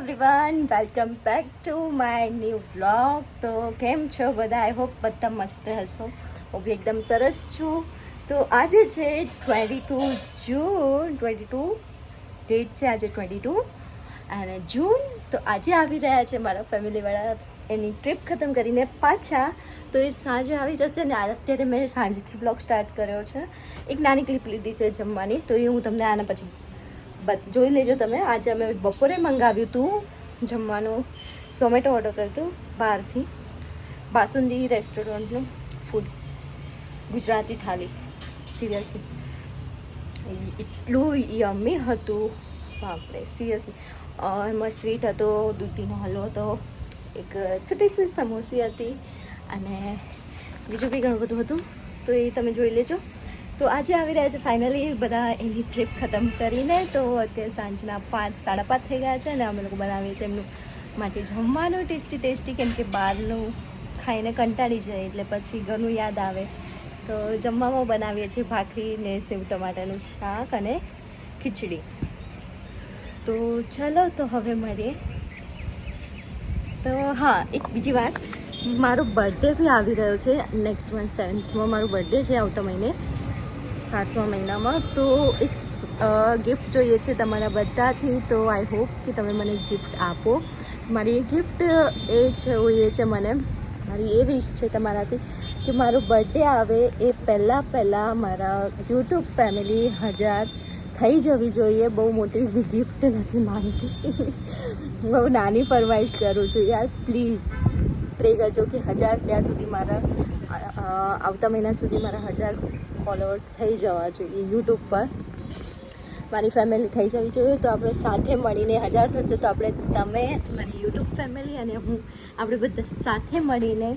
Everyone, welcome back to my new vlog. તો કેમ છો બધા? આઈ હોપ બધા મસ્ત હશો. હું બી એકદમ સરસ છું. તો આજે છે 22 જૂન. 22 ડેટ છે આજે 22 અને જૂન. તો આજે આવી રહ્યા છે મારા ફેમિલીવાળા એની ટ્રીપ ખતમ કરીને પાછા. તો એ સાંજે આવી જશે ને અત્યારે મેં સાંજથી બ્લોગ સ્ટાર્ટ કર્યો છે. એક નાની ક્લિપ લીધી છે જમવાની, તો એ હું તમને આના પછી જોઈ લેજો તમે. આજે અમે બપોરે મંગાવ્યું હતું જમવાનું, ઝોમેટો ઓર્ડર કર્યું હતું બહારથી, બાસુંદી રેસ્ટોરન્ટનું ફૂડ, ગુજરાતી થાળી. સિરિયસલી એટલું યમ્મી હતું, બાપરે સિરિયસલી. એમાં સ્વીટ હતો, દૂધીનો હલવો હતો, એક છોટી સી સમોસી હતી અને બીજું બી ઘણું બધું હતું. તો એ તમે જોઈ લેજો. તો આજે આવી રહ્યા છે ફાઇનલી બધા એની ટ્રીપ ખતમ કરીને. તો અત્યારે સાંજના 5, 5:30 થઈ ગયા છે અને અમે લોકો બનાવીએ છીએ એમનું માટે જમવાનું ટેસ્ટી, કેમ કે બહારનું ખાઈને કંટાળી જાય એટલે પછી ઘરનું યાદ આવે. તો જમવામાં બનાવીએ છીએ ભાખરી ને સેવ ટમાટાનું શાક અને ખીચડી. તો ચાલો તો હવે મળીએ. તો હા, એક બીજી વાત, મારો બર્થડે બી આવી રહ્યો છે નેક્સ્ટ મંથ 7th મારો બર્થડે છે, આવતા મહિને 7મા મહિનામાં. તો એક ગિફ્ટ જોઈએ છે તમારા બધાથી. તો આઈ હોપ કે તમે મને ગિફ્ટ આપો. મારી ગિફ્ટ એ છે મારી એ વિશ છે તમારાથી કે મારો બર્થડે આવે એ પહેલાં મારા યુટ્યુબ ફેમિલી 1000 થઈ જવી જોઈએ. બહુ મોટી ગિફ્ટ નથી માંગતી, બહુ નાની ફરમાઈશ કરું છું યાર. પ્લીઝ પ્રે કરજો કે 1000 ત્યાં સુધી મારા આવતા મહિના સુધી મારા 1000 ફોલોઅર્સ થઈ જવા જોઈએ યુટ્યુબ પર. મારી ફેમિલી થઈ જવી જોઈએ. તો આપણે સાથે મળીને 1000 થશે તો તમે મારી યુટ્યુબ ફેમિલી અને હું, આપણે બધા સાથે મળીને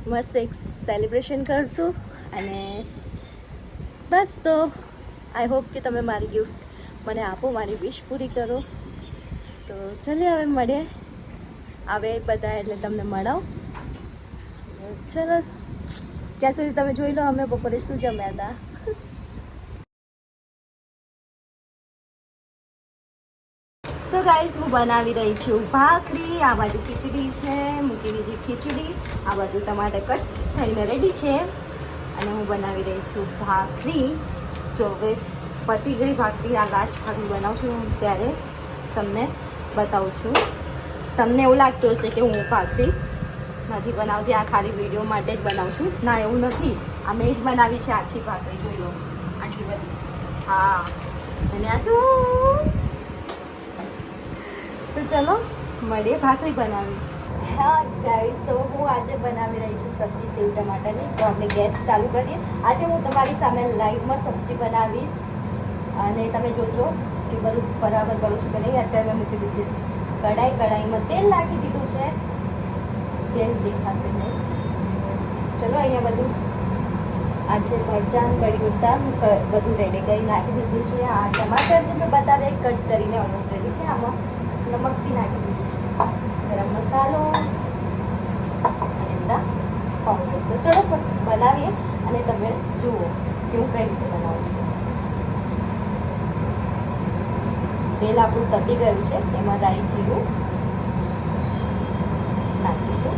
મસ્ત એક સેલિબ્રેશન કરશું. અને બસ, તો આઈ હોપ કે તમે મારી ગિફ્ટ મને આપો, મારી વિશ પૂરી કરો. તો ચાલો હવે મળીએ, આવે બધા એટલે તમને મળાવ. ચલો ત્યાં સુધી તમે જોઈ લો અમે બપોરે શું જમ્યા હતા. સો ગાઈઝ, હું બનાવી રહી છું ભાખરી. આ બાજુ ખીચડી છે, મૂકી દીધી ખીચડી. આ બાજુ ટમાટર કટ થઈને રેડી છે અને હું બનાવી રહી છું ભાખરી. જો હવે પતી ગઈ ભાખરી. આ લાસ્ટ ભાખરી બનાવું છું ત્યારે તમને બતાવું છું. તમને એવું લાગતું હશે કે હું ભાખરી નથી બનાવતી, આ ખાલી વિડીયો માટે જ બનાવું છું. ના, એવું નથી. આ મેં જ બનાવી છે આખી ભાખરી. જોઈ લો આટલી બધી. હા, અને આ જો. તો ચલો મળીએ ભાખરી બનાવી. હા ગાઈસ, તો હું આજે બનાવી રહી છું સબ્જી સેવ ટમાટરની. તો આપણે ગેસ ચાલુ કરીએ. આજે હું તમારી સામે લાઈવમાં સબ્જી બનાવીશ અને તમે જોજો કે બધું બરાબર કરું છું કે નહીં. અત્યારે મેં મૂકી દીધી છે કઢાઈમાં તેલ નાખી દીધું છે. તેલ દેખાશે નહીં. ચલો, અહીંયા બધું આજે મરચાં, કઢી પત્તા બધું રેડી કરી નાખી દીધું છે. આ ટમાટર જે મેં બતાવ્યા કટ કરીને ઓલમોસ્ટ રેડી છે. આમાં નમક બી નાખી દીધું છે, ગરમ મસાલો અને બધા પાવડર. તો ચલો બનાવીએ અને તમે જુઓ કે હું કઈ રીતે બનાવું છું. તેલ આપણું તપી ગયું છે, એમાં રાઈ જીરું નાખીશું.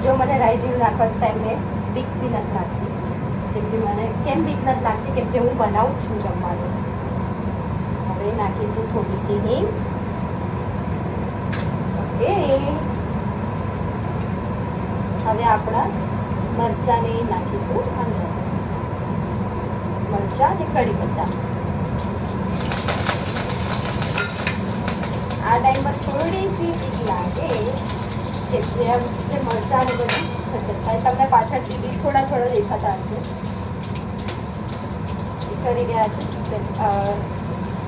જો મને રાઈ જીરું નાખવા ટાઈમે બીક બી નથી લાગતી, કેમ કે મને કેમ બીક નથી લાગતી, કેમ કે હું બનાવું છું જમવાનું. હવે નાખીશું થોડી સી હિંગ. ઓકે, હવે આપણા મરચાંને નાખીશું અંદર. મરચાં અને કઢી પત્તા. આ ટાઈમ પર થોડી સી બીક લાગે કે જે મરચાં ને બધું થાય. તમને પાછળથી બી થોડા દેખાતા હશે. કરી ગયા છે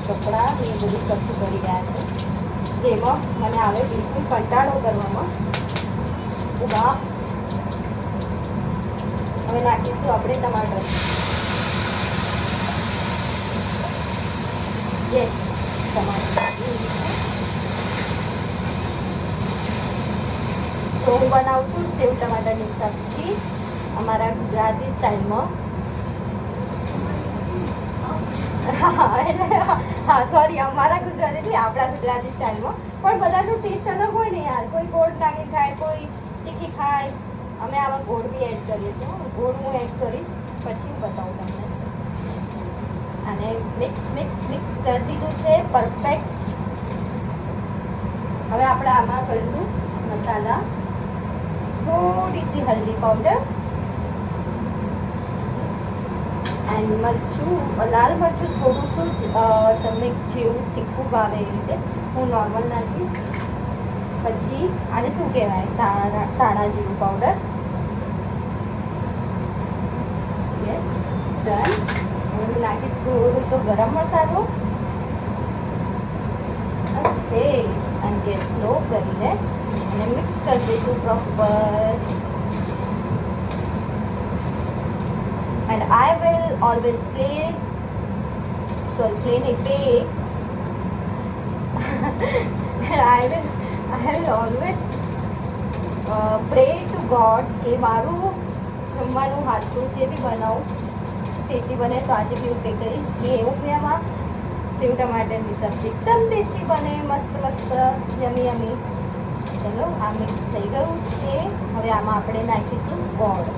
કપડાં એ બધું કશું કરી ગયા છે, જેમાં મને આવે બિલકુલ કંટાળો કરવામાં. ઉભા. હવે નાખીશું આપણે ટમાટર. યસ, ટમાટર. તો હું બનાવું છું સેવ ટમાટરની સબ્જી અમારા ગુજરાતી સ્ટાઇલમાં. હા સોરી, અમારા ગુજરાતીથી આપણા ગુજરાતી સ્ટાઇલમાં પણ બધાનો ટેસ્ટ અલગ હોય ને યાર. કોઈ ગોળ નાખી ખાય, કોઈ તીખી ખાય. અમે આમાં ગોળ બી એડ કરીએ છીએ. ગોળ હું એડ કરીશ પછી હું બતાવું તમને. અને મિક્સ કરી દીધું છે પરફેક્ટ. હવે આપણે આમાં કરીશું મસાલા. થોડી સી હલ્દી પાવડર એન્ડ મરચું, લાલ મરચું થોડું શું તમને જેવું તીખું ભાવે એ રીતે હું નોર્મલ નાખીશ. પછી આને શું કહેવાય, ધાણા જીરું પાવડર. Yes done. હું નાખીશ થોડું તો ગરમ મસાલો. ઓકે, અને ગેસ સ્લો કરીને અને મિક્સ કરી દઈશું proper. And I will always play and I will always pray to God કે મારું જમવાનું હાથું જે બી બનાવું ટેસ્ટી બને. તો આજે બી હું પ્રે કરીશ કે એવું મેં આમાં સેવ ટમાટરની સબ્જી એકદમ ટેસ્ટી બને, મસ્ત યમી. ચલો આ મિક્સ થઈ ગયું છે. હવે આમાં આપણે નાખીશું ગોળ.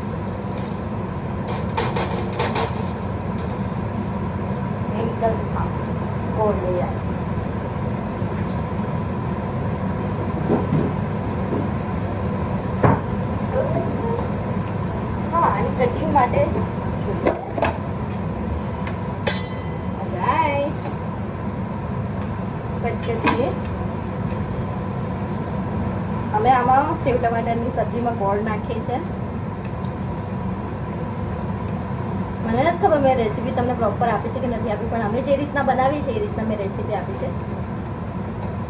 ગોળ લઈ આવી. હા, અને કટિંગ માટે જોઈશે. રાઈટ, કટ કરીએ. અમે આમાં સેવ ટમાટરની સબ્જીમાં ગોળ નાખીએ છીએ. મને નથી ખબર મેં રેસીપી તમને પ્રોપર આપી છે કે નથી આપી, પણ અમે જે રીતના બનાવી છે એ રીતના મેં રેસીપી આપી છે.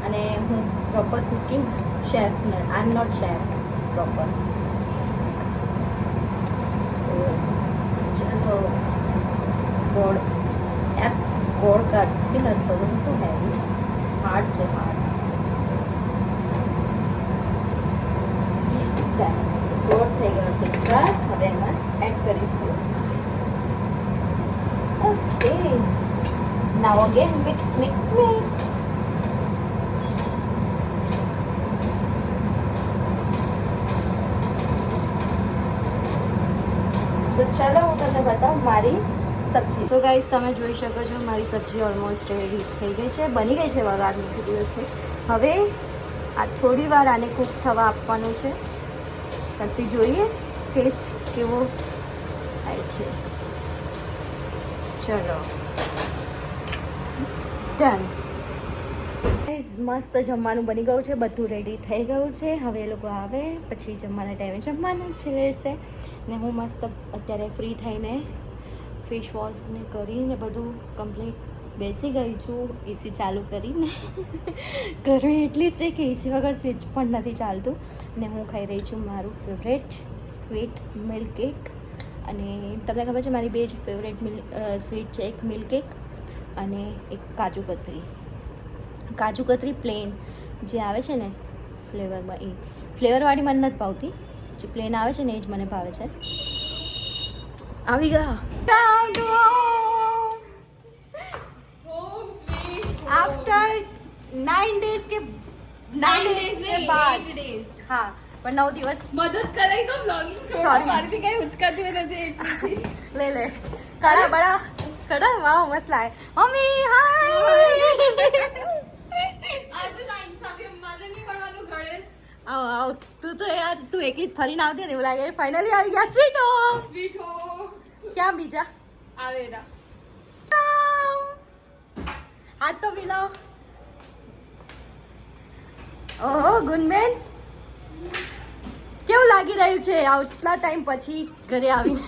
અને હું proper cooking chef I am not chef proper. ચલો ગોળ યાર, ગોળ કાઢી નથી ખબર તો હેવી છે, હાર્ડ છે હાર્ડ. ગોળ થઈ ગયો છે. હવે એમાં એડ કરીશું. Okay, now again mix. તો ચાલો હું તમને બતાવું મારી સબ્જી. તો ગાઈસ તમે જોઈ શકો છો મારી સબ્જી ઓલમોસ્ટ રેડી થઈ ગઈ છે, બની ગઈ છે. વઘાર મૂકી દીધો છે. હવે આ થોડી વાર આને કૂક થવા આપવાનું છે, પછી જોઈએ ટેસ્ટ કેવો થાય છે. ચલો ડન. મસ્ત જમવાનું બની ગયું છે, બધું રેડી થઈ ગયું છે. હવે એ લોકો આવે પછી જમવાના ટાઈમે જમવાનું જ રહેશે. ને હું મસ્ત અત્યારે ફ્રી થઈને ફેસ વોશ ને કરીને બધું કમ્પ્લીટ બેસી ગઈ છું એસી ચાલુ કરીને. ગરમી એટલી જ છે કે એસી વગર સ્વિચ પણ નથી ચાલતું. ને હું ખાઈ રહી છું મારું ફેવરેટ સ્વીટ મિલ્ક કેક. અને તમને ખબર છે મારી બે જ ફેવરેટ સ્વીટ છે, એક મિલ્ક કેક અને એક કાજુ કતરી પ્લેન જે આવે છે ને ફ્લેવરમાં, એ ફ્લેવરવાળી મને નથી ભાવતી, જે પ્લેન આવે છે ને એ જ મને ભાવે છે. આવી ગયા आफ्टर 9 days के 9 days के बाद. हाँ પણ 9 દિવસ મદદ કરાઈ તો બ્લોગિંગ છોડો, મારીથી કઈ ઉચકાતી નથી એટલી. લે કડા બડા કડા. વાવ મસ્ત લાગે મમ્મી. હાય આજે તો ઇન્સાફી મારે નહીં પડવાનું ઘરે. આવ તું તો યાર તું એકલી જ ફરીને આવતી ને એવું લાગે. ફાઇનલી આવી ગયા સ્વીટ હો. ક્યાં બીજા આવેરા હાથ તો મિલાવો. ઓહો ગુનબેન કેવું લાગી રહ્યું છે આટલા ટાઈમ પછી ઘરે આવીને?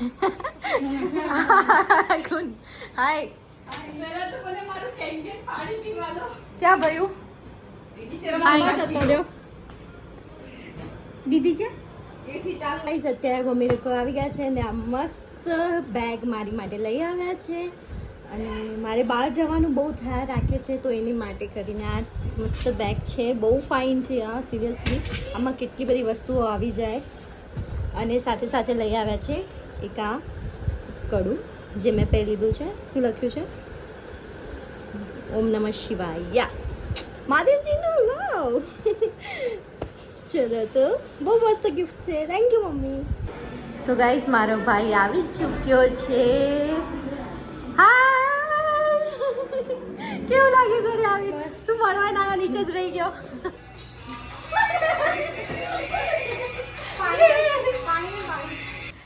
ગુન હાય. પહેલા તો મને મારું કેન્કેન પાણી પીવા દો. ક્યાં ભયું? દીદી કે એસી ચાલુ. ગાઈસ અત્યારે મમ્મી લોકો આવી ગયા છે ને આ મસ્ત બેગ મારી માટે લઈ આવ્યા છે. અને મારે બહાર જવાનું બહુ થયા રાખે છે તો એની માટે કરીને આ મસ્ત બેગ છે. બહુ ફાઇન છે આ, સિરિયસલી આમાં કેટલી બધી વસ્તુઓ આવી જાય. અને સાથે સાથે લઈ આવ્યા છે એક આ કડું જે મેં પહેરી લીધું છે. શું લખ્યું છે? ઓમ નમઃ શિવાય મહાદેવજીનું વાવ ચલો તો બહુ મસ્ત ગિફ્ટ છે. Thank you mummy. So guys મારો ભાઈ આવી ચૂક્યો છે. હાય કેવું લાગ્યું ઘરે આવી? તું ભણવા ના નીચે જ રહી ગયો.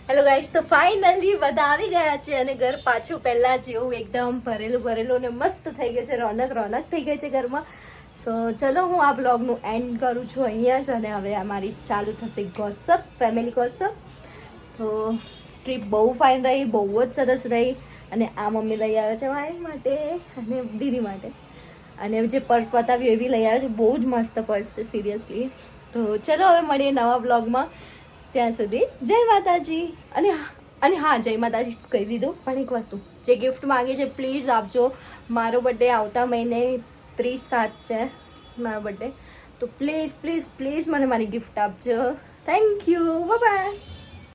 હેલો ગાઈસ, તો ફાઇનલી બધા આવી ગયા છે અને ઘર પાછું પહેલાં જેવું એકદમ ભરેલું ને મસ્ત થઈ ગયું છે. રોનક થઈ ગઈ છે ઘરમાં. સો ચલો હું આ બ્લોગનું એન્ડ કરું છું અહીંયા જ. અને હવે અમારી ચાલુ થશે ગોસપ, ફેમિલી ગોસપ. તો ટ્રીપ બહુ ફાઇન રહી, બહુ જ સરસ રહી. અને આ મમ્મી લઈ આવ્યા છે મારી માટે અને દીદી માટે. અને જે પર્સ બતાવ્યું એ બી લઈ આવ્યા છે. બહુ જ મસ્ત પર્સ છે સિરિયસલી. તો ચલો હવે મળીએ નવા બ્લોગમાં. ત્યાં સુધી જય માતાજી. અને હા, જય માતાજી કહી દીધું. પણ એક વસ્તુ, જે ગિફ્ટ માંગે છે પ્લીઝ આપજો. મારો બર્થડે આવતા મહિને 30/7 છે મારો બર્થડે. તો પ્લીઝ પ્લીઝ પ્લીઝ મને મારી ગિફ્ટ આપજો. Thank you. Bye bye.